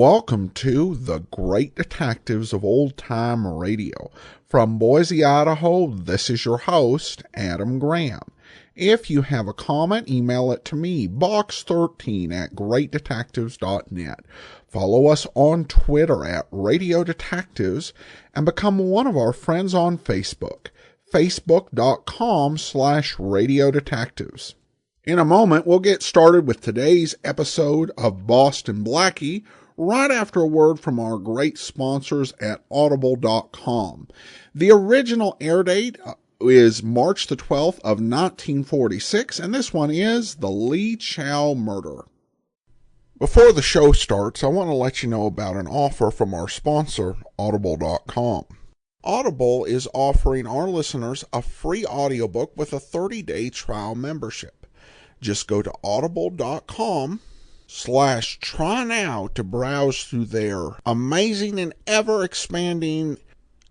Welcome to the Great Detectives of Old Time Radio. From Boise, Idaho, this is your host, Adam Graham. If you have a comment, email it to me, box13@greatdetectives.net. Follow us on Twitter at Radio Detectives and become one of our friends on Facebook, facebook.com/Radio Detectives. In a moment, we'll get started with today's episode of Boston Blackie, right after a word from our great sponsors at audible.com. The original air date is March the 12th of 1946, and this one is the Lee Chow murder. Before the show starts, I want to let you know about an offer from our sponsor, audible.com. Audible is offering our listeners a free audiobook with a 30-day trial membership. Just go to audible.com/try-now to browse through their amazing and ever-expanding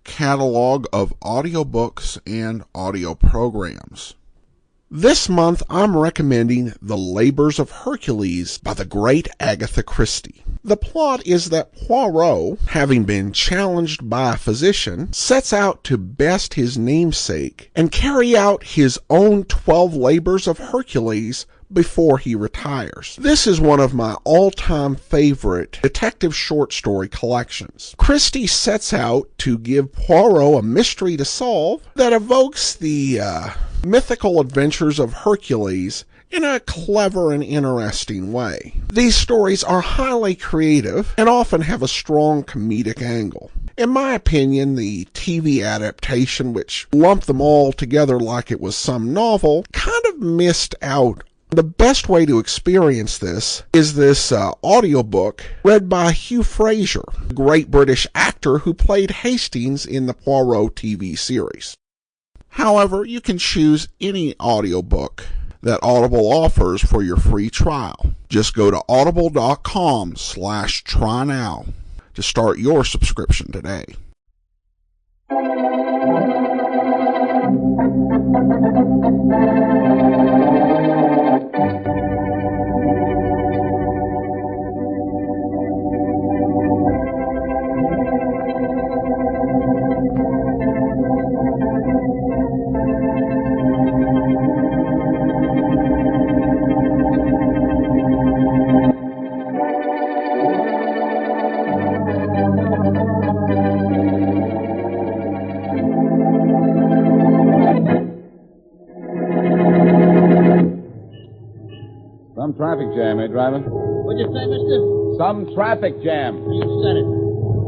catalog of audiobooks and audio programs. This month, I'm recommending The Labors of Hercules by the great Agatha Christie. The plot is that Poirot, having been challenged by a physician, sets out to best his namesake and carry out his own 12 labors of Hercules before he retires. This is one of my all-time favorite detective short story collections. Christie sets out to give Poirot a mystery to solve that evokes the mythical adventures of Hercules in a clever and interesting way. These stories are highly creative and often have a strong comedic angle. In my opinion, the TV adaptation, which lumped them all together like it was some novel, kind of missed out. The best way to experience this is this audiobook read by Hugh Fraser, the great British actor who played Hastings in the Poirot TV series. However, you can choose any audiobook that Audible offers for your free trial. Just go to audible.com/try-now to start your subscription today. Some traffic jam, eh, driver? What'd you say, mister? Some traffic jam. You said it.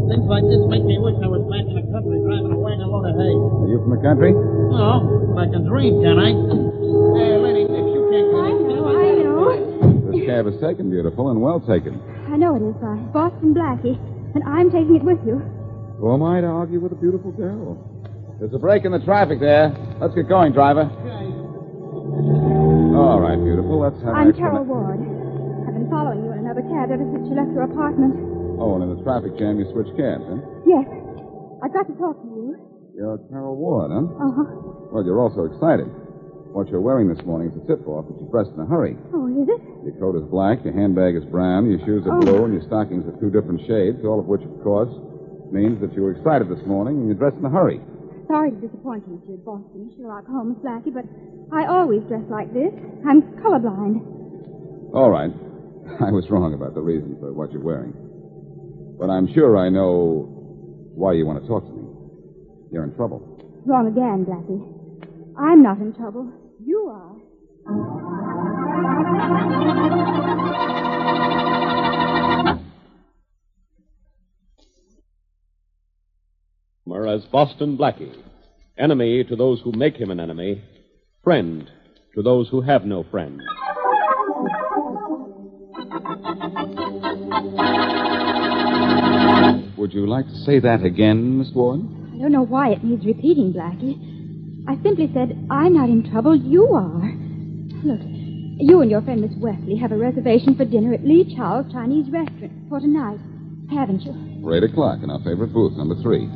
Things like this make me wish I was back in the country driving a wagon load of hay. Are you from the country? No, but I can dream, can I? Hey, lady, if you can't get in... I know. This cab is taken, beautiful, and well taken. I know it is, Boston Blackie, and I'm taking it with you. Who am I to argue with a beautiful girl? There's a break in the traffic there. Let's get going, driver. Okay. All right, beautiful. Let's have I'm an Carol Ward. I've been following you in another cab ever since you left your apartment. Oh, and in the traffic jam, you switched cabs, huh? Yes. I've got to talk to you. You're Carol Ward, huh? Uh-huh. Well, you're also excited. What you're wearing this morning is a tip-off that you're dressed in a hurry. Oh, is it? Your coat is black, your handbag is brown, your shoes are blue, and your stockings are two different shades, all of which, of course, means that you were excited this morning and you're dressed in a hurry. Sorry to disappoint you, Mr. Boston, Sherlock Holmes Blackie, but I always dress like this. I'm colorblind. All right. I was wrong about the reason for what you're wearing. But I'm sure I know why you want to talk to me. You're in trouble. Wrong again, Blackie. I'm not in trouble. You are. As Boston Blackie, enemy to those who make him an enemy, friend to those who have no friend. Would you like to say that again, Miss Ward? I don't know why it needs repeating, Blackie. I simply said, I'm not in trouble, you are. Look, you and your friend Miss Wesley have a reservation for dinner at Lee Chow's Chinese restaurant for tonight, haven't you? For 8 o'clock in our favorite booth, number 3.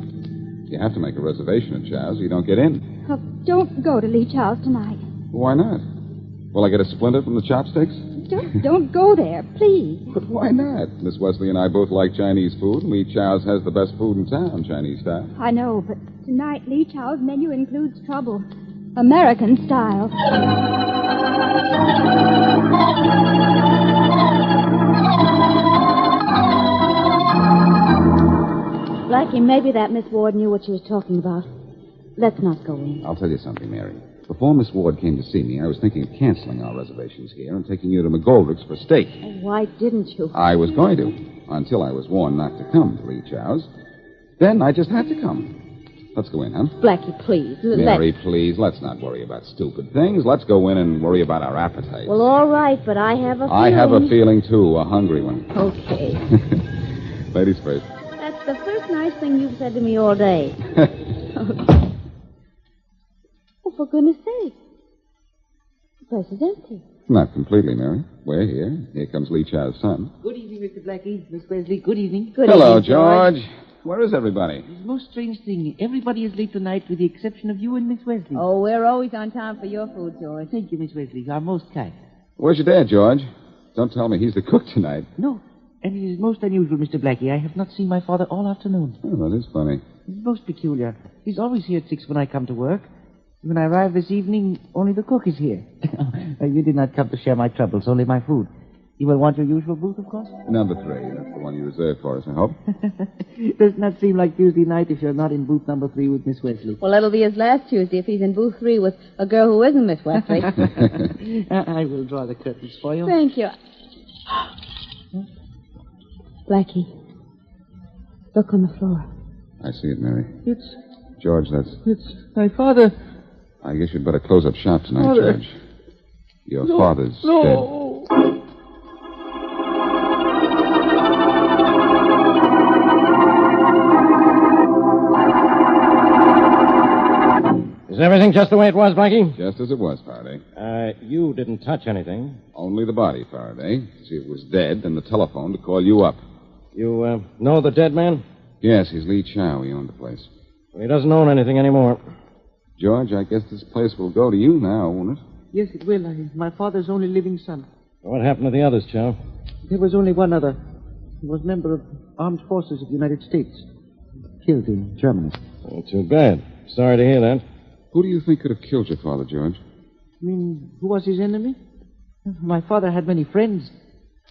You have to make a reservation at Chow's or you don't get in. Well, don't go to Lee Chow's tonight. Why not? Will I get a splinter from the chopsticks? Just don't go there, please. But why not? Miss Wesley and I both like Chinese food, and Lee Chow's has the best food in town, Chinese style. I know, but tonight Lee Chow's menu includes trouble. American style. Blackie, maybe that Miss Ward knew what she was talking about. Let's not go in. I'll tell you something, Mary. Before Miss Ward came to see me, I was thinking of canceling our reservations here and taking you to McGoldrick's for steak. Why didn't you? I was going to, until I was warned not to come to Lee Chow's. Then I just had to come. Let's go in, huh? Blackie, please. Mary, please, let's not worry about stupid things. Let's go in and worry about our appetites. Well, all right, but I have a feeling. I have a feeling, too, a hungry one. Okay. Ladies first. That's the first nice thing you've said to me all day. Oh, for goodness sake. The place is empty. Not completely, Mary. We're here. Here comes Lee Chow's son. Good evening, Mr. Blackie. Miss Wesley, good evening. Good Hello, evening, George. Where is everybody? It's the most strange thing. Everybody is late tonight with the exception of you and Miss Wesley. Oh, we're always on time for your food, George. Thank you, Miss Wesley. You are most kind. Where's your dad, George? Don't tell me he's the cook tonight. No, and it is most unusual, Mr. Blackie. I have not seen my father all afternoon. Oh, that is funny. It's most peculiar. He's always here at 6 when I come to work. When I arrive this evening, only the cook is here. You did not come to share my troubles, only my food. You will want your usual booth, of course? Number 3. That's the one you reserved for us, I hope. Does not seem like Tuesday night if you're not in booth number 3 with Miss Wesley. Well, that'll be his last Tuesday if he's in booth 3 with a girl who isn't Miss Wesley. I will draw the curtains for you. Thank you. Blackie, look on the floor. I see it, Mary. It's George, It's my father. I guess you'd better close up shop tonight, Father. George. Your father's dead. Is everything just the way it was, Blackie? Just as it was, Faraday. You didn't touch anything. Only the body, Faraday. See, it was dead, and the telephone to call you up. You, know the dead man? Yes, he's Lee Chow. He owned the place. Well, he doesn't own anything anymore. George, I guess this place will go to you now, won't it? Yes, it will. My father's only living son. What happened to the others, Chow? There was only one other. He was a member of Armed Forces of the United States. Killed in Germany. Well, too bad. Sorry to hear that. Who do you think could have killed your father, George? You mean, who was his enemy? My father had many friends,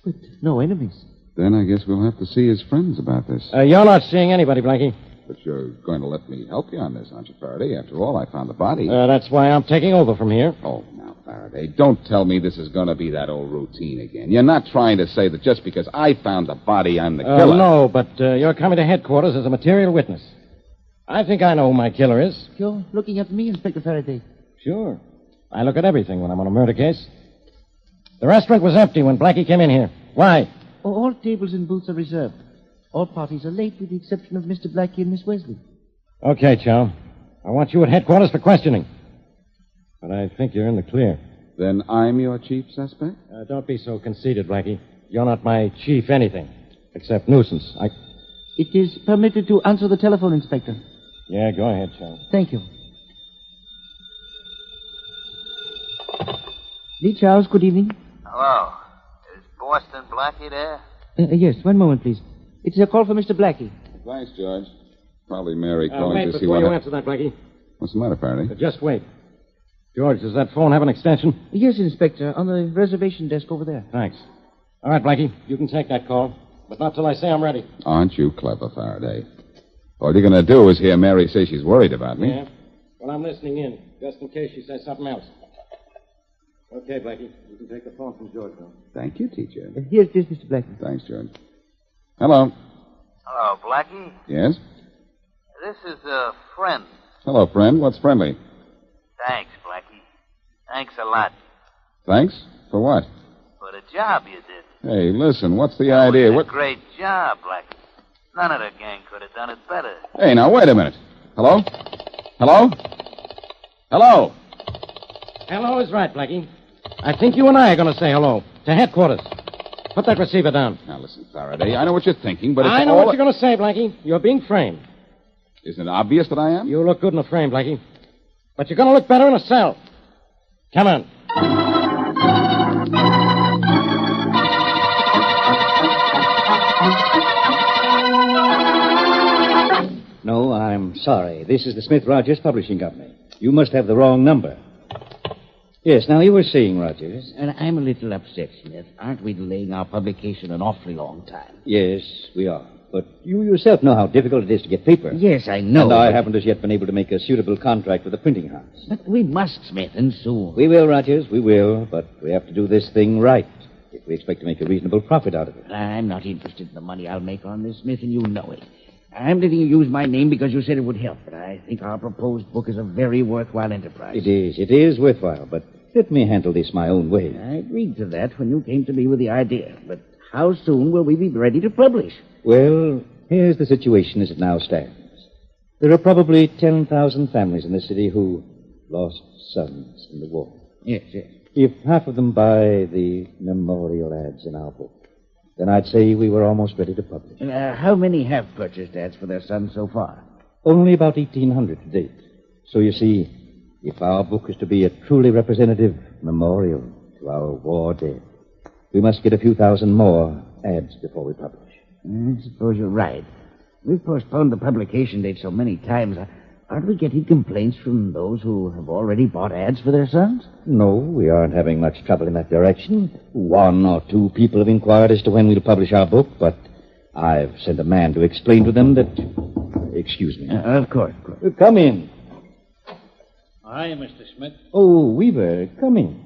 but no enemies. Then I guess we'll have to see his friends about this. You're not seeing anybody, Blackie. But you're going to let me help you on this, aren't you, Faraday? After all, I found the body. That's why I'm taking over from here. Oh, now, Faraday, don't tell me this is going to be that old routine again. You're not trying to say that just because I found the body, I'm the killer. No, but you're coming to headquarters as a material witness. I think I know who my killer is. You're looking at me, Inspector Faraday. Sure. I look at everything when I'm on a murder case. The restaurant was empty when Blackie came in here. Why? All tables and booths are reserved. All parties are late with the exception of Mr. Blackie and Miss Wesley. Okay, Chow. I want you at headquarters for questioning. But I think you're in the clear. Then I'm your chief suspect? Don't be so conceited, Blackie. You're not my chief anything, except nuisance. It is permitted to answer the telephone, Inspector. Yeah, go ahead, Chow. Thank you. Lee Charles, good evening. Hello. Is Boston Blackie there? Yes, one moment, please. It's a call for Mr. Blackie. Thanks, George. Probably Mary calling wait, to see before what... you answer that, Blackie. What's the matter, Faraday? Just wait. George, does that phone have an extension? Yes, Inspector, on the reservation desk over there. Thanks. All right, Blackie, you can take that call, but not till I say I'm ready. Aren't you clever, Faraday? All you're going to do is hear Mary say she's worried about me. Yeah? Well, I'm listening in, just in case she says something else. Okay, Blackie, you can take the phone from George now. Thank you, teacher. Here it is, Mr. Blackie. Thanks, George. Hello. Hello, Blackie. Yes? This is a friend. Hello, friend. What's friendly? Thanks, Blackie. Thanks a lot Thanks? For what? for the job you did. Hey, listen, what's the It idea? was What? a great job, Blackie. None of the gang could have done it better. Hey, now, wait a minute. Hello? Hello? Hello? Hello is right, Blackie. I think you and I are going to say hello to headquarters. Put that receiver down. Now, listen, Faraday, I know what you're thinking, but it's I know all... what you're going to say, Blackie. You're being framed. Isn't it obvious that I am? You look good in a frame, Blackie. But you're going to look better in a cell. Come on. No, I'm sorry. This is the Smith Rogers Publishing Company. You must have the wrong number. Yes, now you were saying, Rogers. And I'm a little upset, Smith. Aren't we delaying our publication an awfully long time? Yes, we are. But you yourself know how difficult it is to get paper. Yes, I know. And I haven't as yet been able to make a suitable contract with the printing house. But we must, Smith, and soon. We will, Rogers, we will. But we have to do this thing right if we expect to make a reasonable profit out of it. I'm not interested in the money I'll make on this, Smith, and you know it. I'm letting you use my name because you said it would help, but I think our proposed book is a very worthwhile enterprise. It is worthwhile, but let me handle this my own way. I agreed to that when you came to me with the idea, but how soon will we be ready to publish? Well, here's the situation as it now stands. There are probably 10,000 families in this city who lost sons in the war. Yes. If half of them buy the memorial ads in our book, then I'd say we were almost ready to publish. How many have purchased ads for their sons so far? Only about 1,800 to date. So you see, if our book is to be a truly representative memorial to our war dead, we must get a few thousand more ads before we publish. I suppose you're right. We've postponed the publication date so many times. Aren't we getting complaints from those who have already bought ads for their sons? No, we aren't having much trouble in that direction. 1 or 2 people have inquired as to when we'll publish our book, but I've sent a man to explain to them that... Excuse me. Of course. Come in. Hi, Mr. Smith. Oh, Weaver, come in.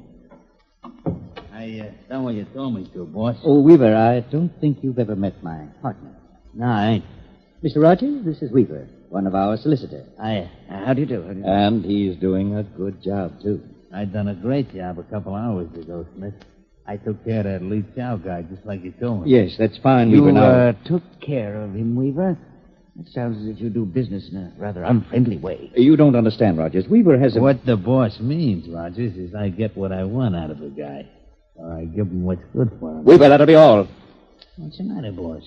I done what you told me to, boss. Oh, Weaver, I don't think you've ever met my partner. No, I ain't. Mr. Rogers, this is Weaver, one of our solicitors. How do you do? And he's doing a good job, too. I done a great job a couple hours ago, Smith. I took care of that Lee Chow guy just like you told me. Yes, that's fine, You Weaver. Now... took care of him, Weaver? It sounds as if you do business in a rather unfriendly way. You don't understand, Rogers. Weaver has a... What the boss means, Rogers, is I get what I want out of a guy. Or I give him what's good for him. Weaver, that'll be all. What's the matter, boss?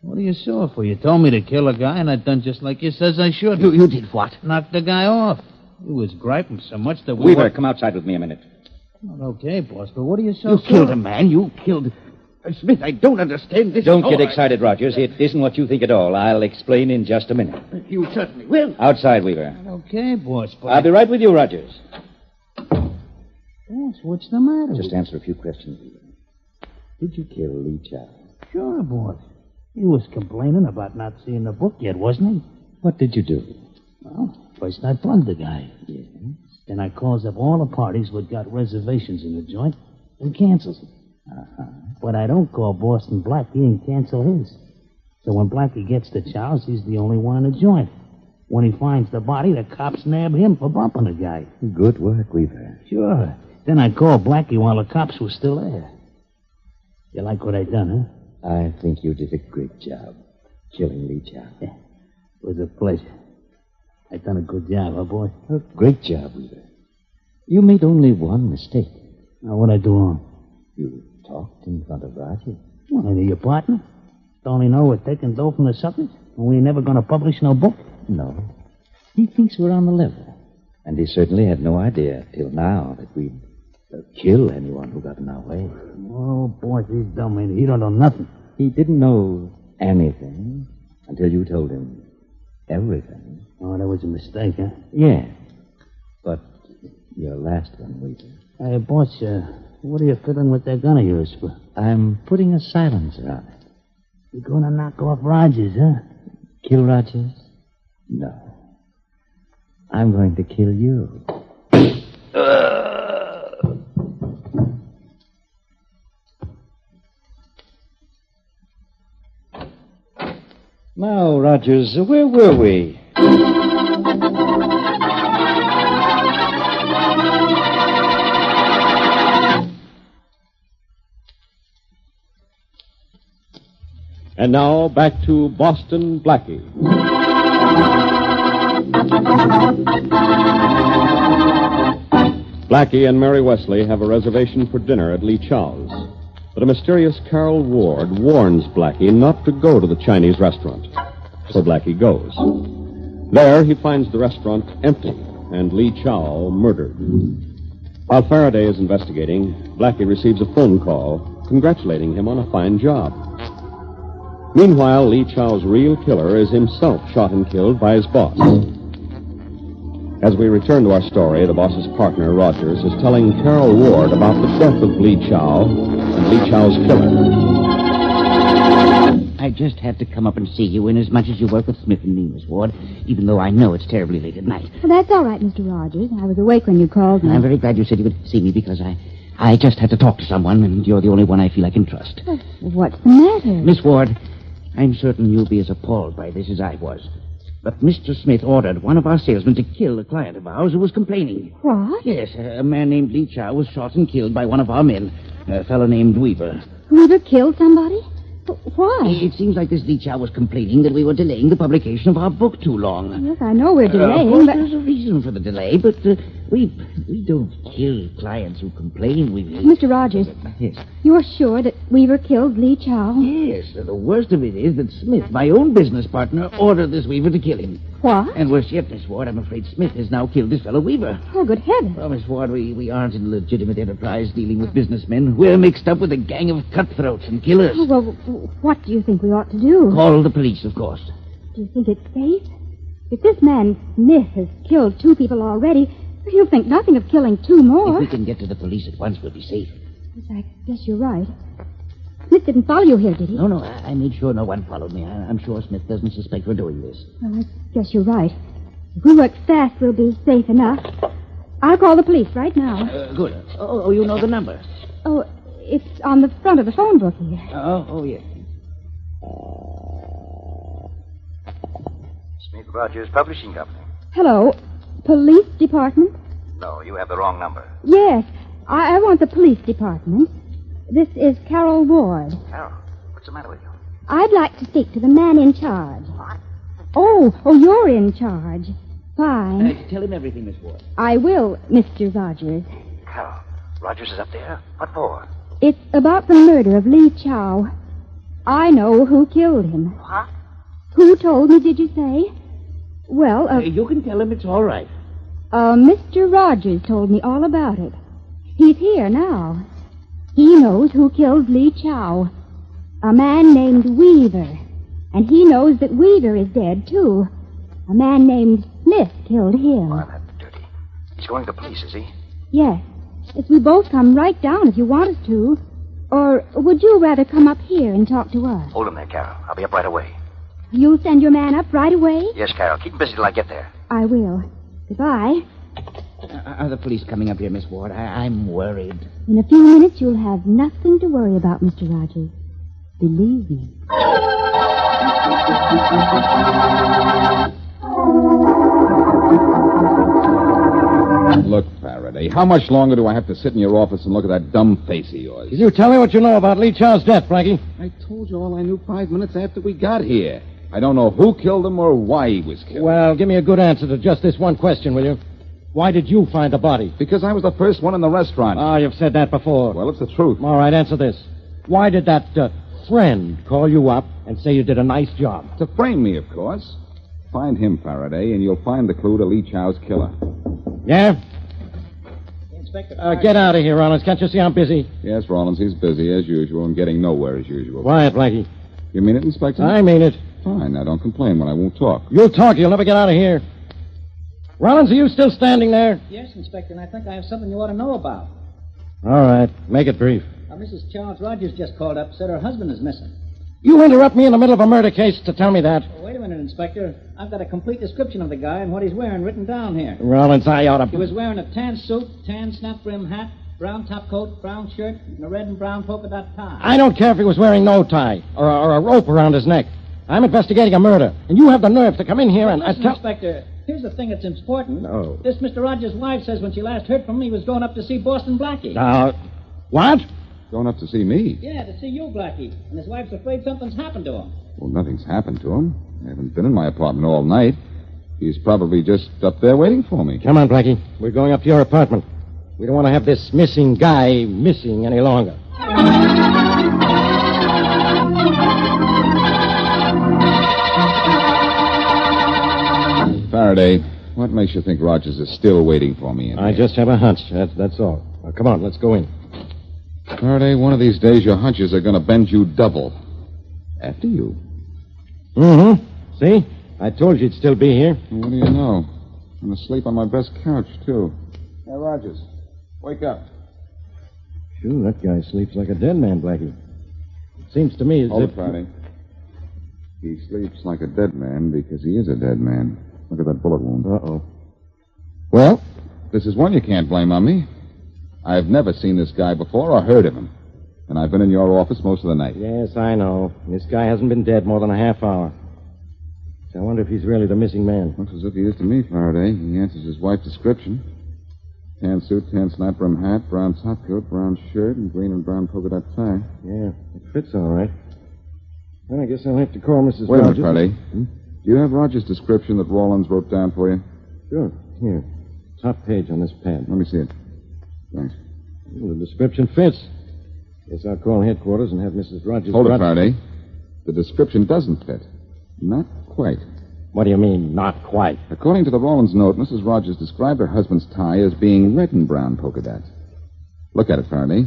What are you sore for? You told me to kill a guy, and I done just like you says I should. You did what? Knocked the guy off. He was griping so much that Weaver, come outside with me a minute. Well, okay, boss, but what are you so You sore? killed a man. You killed... Smith, I don't understand this. Don't get excited, Rogers. It isn't what you think at all. I'll explain in just a minute. You certainly will. Outside, Weaver. Okay, boss, but... I'll be right with you, Rogers. Boss, what's the matter? Just answer a few questions, Weaver. Did you kill Lee Chow? Sure, boss. He was complaining about not seeing the book yet, wasn't he? What did you do? Well, first I plugged the guy. Yes. Then I calls up all the parties who'd got reservations in the joint and cancels them. Uh-huh. But I don't call Boston Blackie and cancel his. So when Blackie gets to Chow's, he's the only one in the joint. When he finds the body, the cops nab him for bumping the guy. Good work, Weaver. Sure. Then I called Blackie while the cops were still there. You like what I done, huh? I think you did a great job killing Lee Chow. Yeah. It was a pleasure. I done a good job, huh, boy? A great job, Weaver. You made only one mistake. Now, what'd I do wrong? You talked in front of Roger. Well, ain't he your partner? Don't he know we're taking dough from the suckers? And we ain't never going to publish no book? No. He thinks we're on the level. And he certainly had no idea till now that we'd kill anyone who got in our way. Oh, boy, he's dumb, ain't he? He don't know nothing. He didn't know anything until you told him everything. Oh, that was a mistake, huh? Yeah. But your last one, Weaver. Hey, boss, what are you fiddling with that gun of yours for? I'm putting a silencer on it. You're going to knock off Rogers, huh? Kill Rogers? No. I'm going to kill you. Now, Rogers, where were we? And now, back to Boston Blackie. Blackie and Mary Wesley have a reservation for dinner at Lee Chow's. But a mysterious Carol Ward warns Blackie not to go to the Chinese restaurant. So Blackie goes. There, he finds the restaurant empty and Lee Chow murdered. While Faraday is investigating, Blackie receives a phone call congratulating him on a fine job. Meanwhile, Lee Chow's real killer is himself shot and killed by his boss. As we return to our story, the boss's partner, Rogers, is telling Carol Ward about the death of Lee Chow and Lee Chow's killer. I just had to come up and see you, inasmuch as you work with Smith and me, Miss Ward, even though I know it's terribly late at night. Well, that's all right, Mr. Rogers. I was awake when you called me. I'm very glad you said you would see me, because I just had to talk to someone, and you're the only one I feel I can trust. Well, what's the matter? Miss Ward, I'm certain you'll be as appalled by this as I was. But Mr. Smith ordered one of our salesmen to kill a client of ours who was complaining. What? Yes, a man named Lee Chow was shot and killed by one of our men, a fellow named Weaver. Weaver killed somebody? Why? It seems like this Lee Chow was complaining that we were delaying the publication of our book too long. Yes, I know we're delaying, Of course, but... there's a reason for the delay, but we don't kill clients who complain. Mr. Rogers, Yes. you're sure that Weaver killed Lee Chow? Yes, the worst of it is that Smith, my own business partner, ordered this Weaver to kill him. What? And worse yet, Miss Ward, I'm afraid Smith has now killed this fellow Weaver. Oh, good heavens. Well, Miss Ward, we aren't in legitimate enterprise dealing with businessmen. We're mixed up with a gang of cutthroats and killers. Oh, well, what do you think we ought to do? Call the police, of course. Do you think it's safe? If this man Smith has killed 2 people already, he'll think nothing of killing 2 more. If we can get to the police at once, we'll be safe. Yes, I guess you're right. Smith didn't follow you here, did he? No, I made sure no one followed me. I'm sure Smith doesn't suspect we're doing this. Well, I guess you're right. If we work fast, we'll be safe enough. I'll call the police right now. Good. Oh, you know the number? Oh, it's on the front of the phone book here. Oh, yes. Smith Rogers Publishing Company. Hello, police department? No, you have the wrong number. Yes, I want the police department. This is Carol Ward. Carol, what's the matter with you? I'd like to speak to the man in charge. What? Oh, you're in charge. Fine. Tell him everything, Miss Ward. I will, Mr. Rogers. Carol, Rogers is up there? What for? It's about the murder of Lee Chow. I know who killed him. What? Who told me, did you say? Well, You can tell him it's all right. Mr. Rogers told me all about it. He's here now. He knows who killed Lee Chow. A man named Weaver. And he knows that Weaver is dead, too. A man named Smith killed him. Oh, that's dirty. He's going to the police, is he? Yes. Yes, we both come right down if you want us to. Or would you rather come up here and talk to us? Hold him there, Carol. I'll be up right away. You'll send your man up right away? Yes, Carol. Keep him busy till I get there. I will. Goodbye. Are the police coming up here, Miss Ward? I'm worried. In a few minutes, you'll have nothing to worry about, Mr. Rogers. Believe me. Look, Faraday, how much longer do I have to sit in your office and look at that dumb face of yours? Did you tell me what you know about Lee Chow's death, Blackie? I told you all I knew 5 minutes after we got here. I don't know who killed him or why he was killed. Well, give me a good answer to just this one question, will you? Why did you find the body? Because I was the first one in the restaurant. Ah, you've said that before. Well, it's the truth. All right, answer this. Why did that friend call you up and say you did a nice job? To frame me, of course. Find him, Faraday, and you'll find the clue to Lee Chow's killer. Yeah? Inspector. Get out of here, Rollins. Can't you see I'm busy? Yes, Rollins, he's busy as usual and getting nowhere as usual. Quiet, Blackie. You mean it, Inspector? I mean it. Fine, now don't complain when I won't talk. You'll talk. You'll never get out of here. Rollins, are you still standing there? Yes, Inspector, and I think I have something you ought to know about. All right. Make it brief. Mrs. Charles Rogers just called up, said her husband is missing. You interrupt me in the middle of a murder case to tell me that. Oh, wait a minute, Inspector. I've got a complete description of the guy and what he's wearing written down here. Rollins, I ought to... He was wearing a tan suit, tan snap-brim hat, brown top coat, brown shirt, and a red and brown polka dot tie. I don't care if he was wearing no tie or a rope around his neck. I'm investigating a murder, and you have the nerve to come in here and Listen, tell... Inspector, here's the thing that's important. No. This Mr. Rogers' wife says when she last heard from him, he was going up to see Boston Blackie. What? Going up to see me? Yeah, to see you, Blackie. And his wife's afraid something's happened to him. Well, nothing's happened to him. I haven't been in my apartment all night. He's probably just up there waiting for me. Come on, Blackie. We're going up to your apartment. We don't want to have this missing guy missing any longer. Faraday, what makes you think Rogers is still waiting for me in I here? just have a hunch. That's all. Now, come on, let's go in. Faraday, one of these days your hunches are going to bend you double. After you. Mm-hmm. See? I told you it'd still be here. Well, what do you know? I'm asleep on my best couch, too. Hey, Rogers, wake up. Sure, that guy sleeps like a dead man, Blackie. It seems to me as Hold if... it, Friday. He sleeps like a dead man because he is a dead man. Look at that bullet wound. Uh-oh. Well, this is one you can't blame on me. I've never seen this guy before or heard of him. And I've been in your office most of the night. Yes, I know. This guy hasn't been dead more than a half hour. I wonder if he's really the missing man. Looks as if he is to me, Faraday. He answers his wife's description. Tan suit, tan snap brim hat, brown top coat, brown shirt, and green and brown polka dot tie. Yeah, it fits all right. Then I guess I'll have to call Mrs. Wait a Rogers. minute, Faraday. Do you have Rogers' description that Rawlins wrote down for you? Sure. Here. Top page on this pad. Let me see it. Thanks. Well, the description fits. Guess I'll call headquarters and have Mrs. Rogers... Hold it, Faraday. The description doesn't fit. Not quite. What do you mean, not quite? According to the Rawlins note, Mrs. Rogers described her husband's tie as being red and brown polka dots. Look at it, Faraday.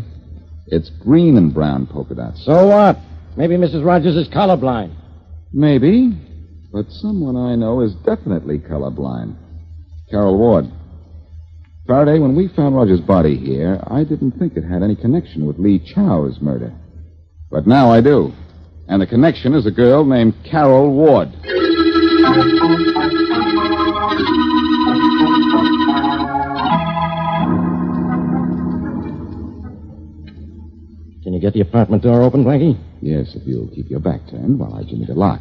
It's green and brown polka dots. So what? Maybe Mrs. Rogers is colorblind. Maybe. But someone I know is definitely colorblind. Carol Ward. Faraday, when we found Rogers' body here, I didn't think it had any connection with Lee Chow's murder. But now I do. And the connection is a girl named Carol Ward. Can you get the apartment door open, Blackie? Yes, if you'll keep your back turned while I jimmy the lock.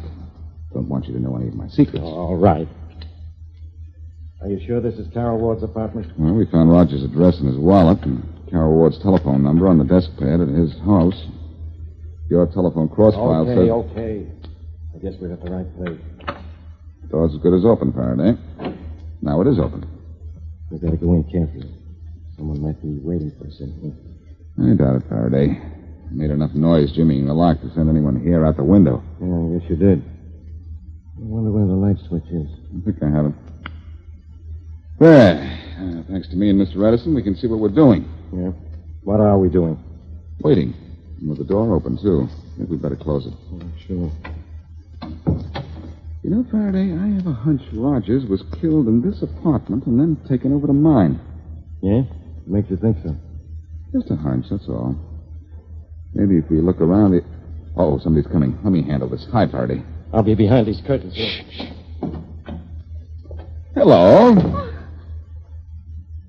Don't want you to know any of my secrets. All right. Are you sure this is Carol Ward's apartment? Well, we found Rogers' address in his wallet and Carol Ward's telephone number on the desk pad at his house. Your telephone cross file says... Okay. I guess we're at the right place. Door's as good as open, Faraday. Now it is open. We've got to go in carefully. Someone might be waiting for us in here. I doubt it, Faraday. I made enough noise jimmying the lock to send anyone here out the window. Yeah, I guess you did. I wonder where the light switch is. I think I have it. There. Thanks to me and Mr. Edison, we can see what we're doing. Yeah? What are we doing? Waiting. And with the door open, too. I think we'd better close it. Sure. You know, Faraday, I have a hunch Rogers was killed in this apartment and then taken over to mine. Yeah? What makes you think so? Just a hunch, that's all. Maybe if we look around the... Oh, somebody's coming. Let me handle this. Hi, Faraday. I'll be behind these curtains. Shh. Hello.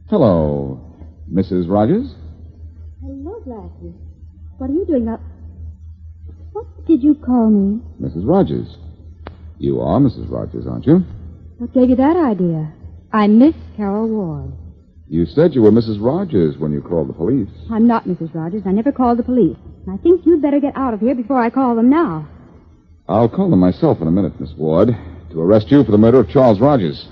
Hello, Mrs. Rogers? Hello, Blackie. What are you doing up? What did you call me? Mrs. Rogers. You are Mrs. Rogers, aren't you? What gave you that idea? I'm Miss Carol Ward. You said you were Mrs. Rogers when you called the police. I'm not Mrs. Rogers. I never called the police. I think you'd better get out of here before I call them now. I'll call them myself in a minute, Miss Ward, to arrest you for the murder of Charles Rogers.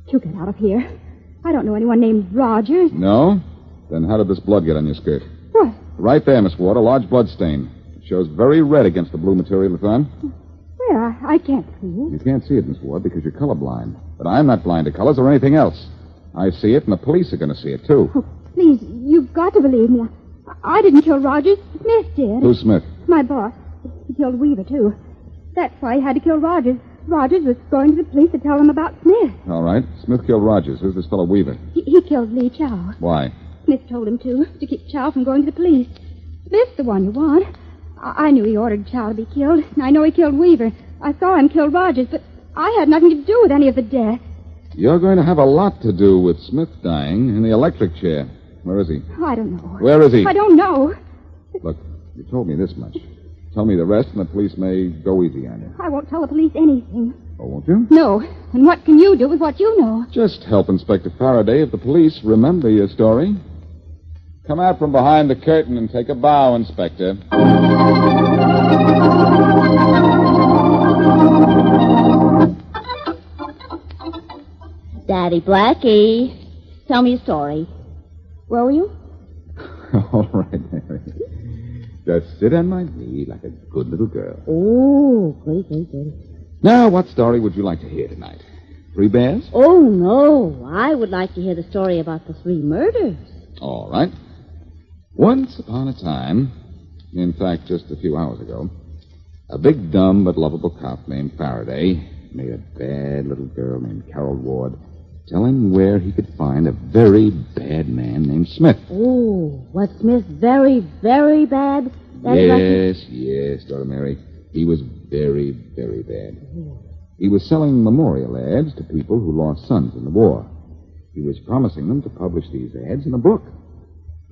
You get out of here. I don't know anyone named Rogers. No? Then how did this blood get on your skirt? What? Right there, Miss Ward, a large blood stain. It shows very red against the blue material it's on. Where? I can't see it. You can't see it, Miss Ward, because you're colorblind. But I'm not blind to colors or anything else. I see it, and the police are going to see it, too. Oh, please, you've got to believe me. I didn't kill Rogers. Smith did. Who's Smith? My boss. He killed Weaver, too. That's why he had to kill Rogers. Rogers was going to the police to tell them about Smith. All right. Smith killed Rogers. Who's this fellow Weaver? He killed Lee Chow. Why? Smith told him to keep Chow from going to the police. Smith's the one you want. I knew he ordered Chow to be killed, and I know he killed Weaver. I saw him kill Rogers, but I had nothing to do with any of the deaths. You're going to have a lot to do with Smith dying in the electric chair. Where is he? I don't know. Where is he? I don't know. Look, you told me this much. Tell me the rest, and the police may go easy on you. I won't tell the police anything. Oh, won't you? No. And what can you do with what you know? Just help Inspector Faraday if the police remember your story. Come out from behind the curtain and take a bow, Inspector. Daddy Blackie, tell me a story. Where were you? All right, Mary. Just sit on my knee like a good little girl. Oh, goody. Now, what story would you like to hear tonight? 3 Bears? Oh, no. I would like to hear the story about the 3 murders. All right. Once upon a time, in fact, just a few hours ago, A big, dumb, but lovable cop named Faraday made a bad little girl named Carol Ward tell him where he could find a very bad man named Smith. Oh, was Smith very, very bad? Yes, Daughter Mary. He was very, very bad. He was selling memorial ads to people who lost sons in the war. He was promising them to publish these ads in a book.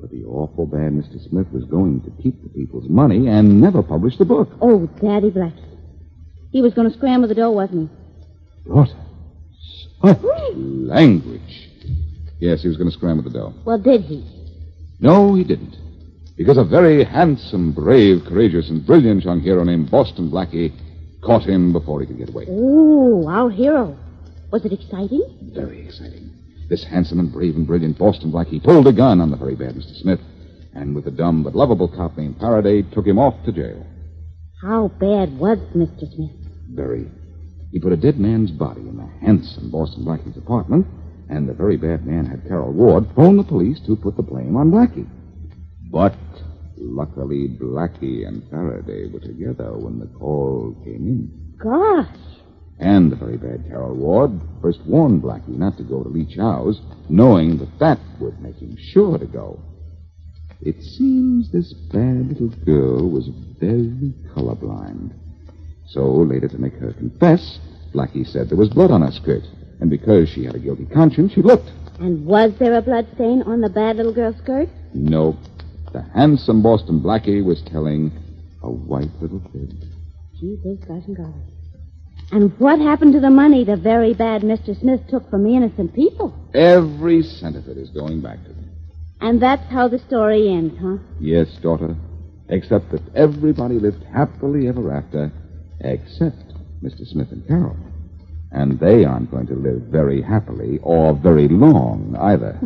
But the awful bad Mr. Smith was going to keep the people's money and never publish the book. Oh, Daddy Blackie. He was going to scramble the dough, wasn't he? Daughter, such language. Yes, he was going to scramble the dough. Well, did he? No, he didn't. Because a very handsome, brave, courageous, and brilliant young hero named Boston Blackie caught him before he could get away. Oh, our hero. Was it exciting? Very exciting. This handsome and brave and brilliant Boston Blackie pulled a gun on the very bad Mr. Smith, and with a dumb but lovable cop named Faraday, took him off to jail. How bad was Mr. Smith? Very. He put a dead man's body in the handsome Boston Blackie's apartment, and the very bad man had Carol Ward phone the police to put the blame on Blackie. But luckily, Blackie and Faraday were together when the call came in. Gosh. And the very bad Carol Ward first warned Blackie not to go to Lee Chow's, knowing that would make him sure to go. It seems this bad little girl was very colorblind. So, later to make her confess, Blackie said there was blood on her skirt. And because she had a guilty conscience, she looked. And was there a blood stain on the bad little girl's skirt? Nope. The handsome Boston Blackie was telling a white little fib. Gee, whiz, gosh and golly. And what happened to the money the very bad Mr. Smith took from the innocent people? Every cent of it is going back to them. And that's how the story ends, huh? Yes, daughter. Except that everybody lived happily ever after, except Mr. Smith and Carol. And they aren't going to live very happily or very long either.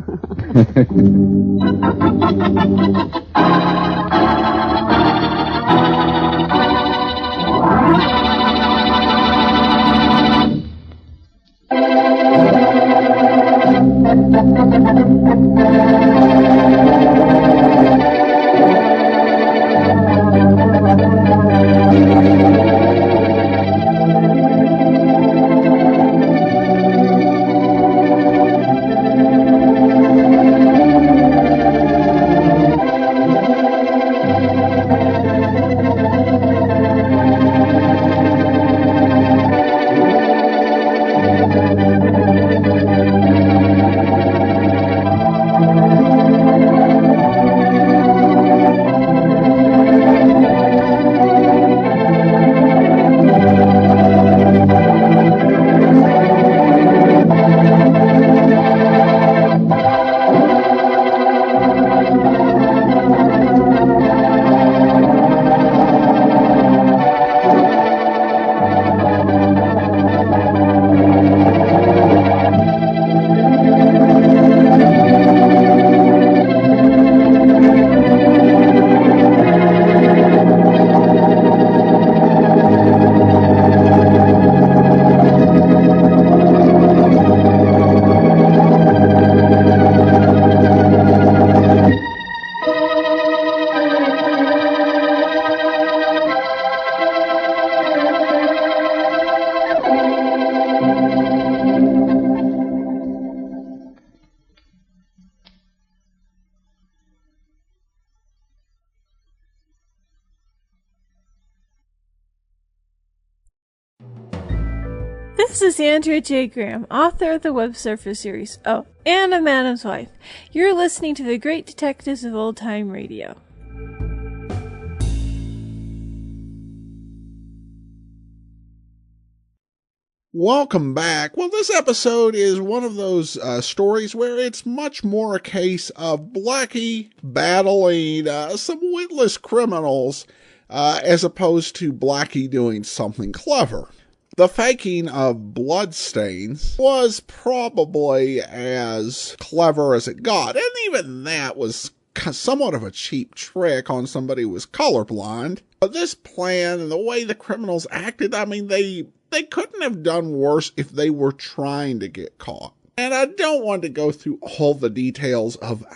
This is Andrea J. Graham, author of the Web Surfer series, Oh, and of Madam's Wife. You're listening to the Great Detectives of Old Time Radio. Welcome back. Well, this episode is one of those stories where it's much more a case of Blackie battling some witless criminals as opposed to Blackie doing something clever. The faking of bloodstains was probably as clever as it got, and even that was somewhat of a cheap trick on somebody who was colorblind. But this plan and the way the criminals acted, I mean, they couldn't have done worse if they were trying to get caught. And I don't want to go through all the details of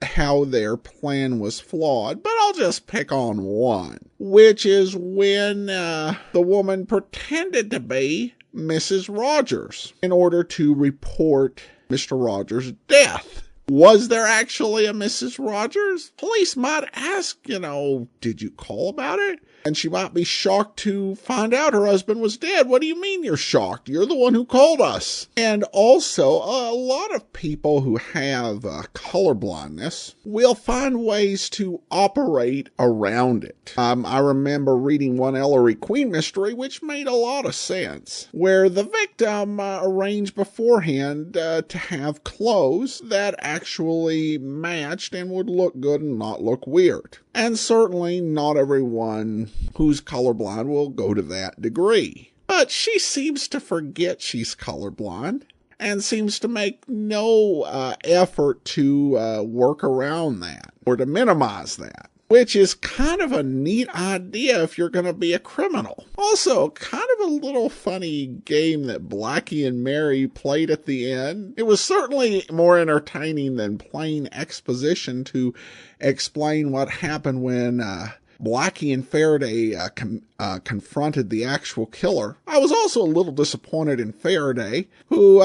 how their plan was flawed, but I'll just pick on one, which is when the woman pretended to be Mrs. Rogers in order to report Mr. Rogers' death. Was there actually a Mrs. Rogers? Police might ask, did you call about it? And she might be shocked to find out her husband was dead. What do you mean you're shocked? You're the one who called us. And also, a lot of people who have color blindness will find ways to operate around it. I remember reading one Ellery Queen mystery, which made a lot of sense, where the victim arranged beforehand to have clothes that actually matched and would look good and not look weird. And certainly not everyone who's colorblind will go to that degree. But she seems to forget she's colorblind and seems to make no effort to work around that or to minimize that, which is kind of a neat idea if you're going to be a criminal. Also, kind of a little funny game that Blackie and Mary played at the end. It was certainly more entertaining than plain exposition to explain what happened when Blackie and Faraday confronted the actual killer. I was also a little disappointed in Faraday, who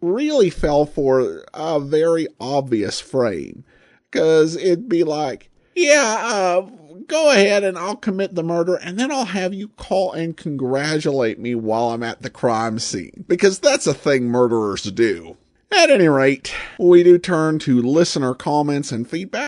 really fell for a very obvious frame, because it'd be like, go ahead and I'll commit the murder, and then I'll have you call and congratulate me while I'm at the crime scene, because that's a thing murderers do. At any rate, we do turn to listener comments and feedback.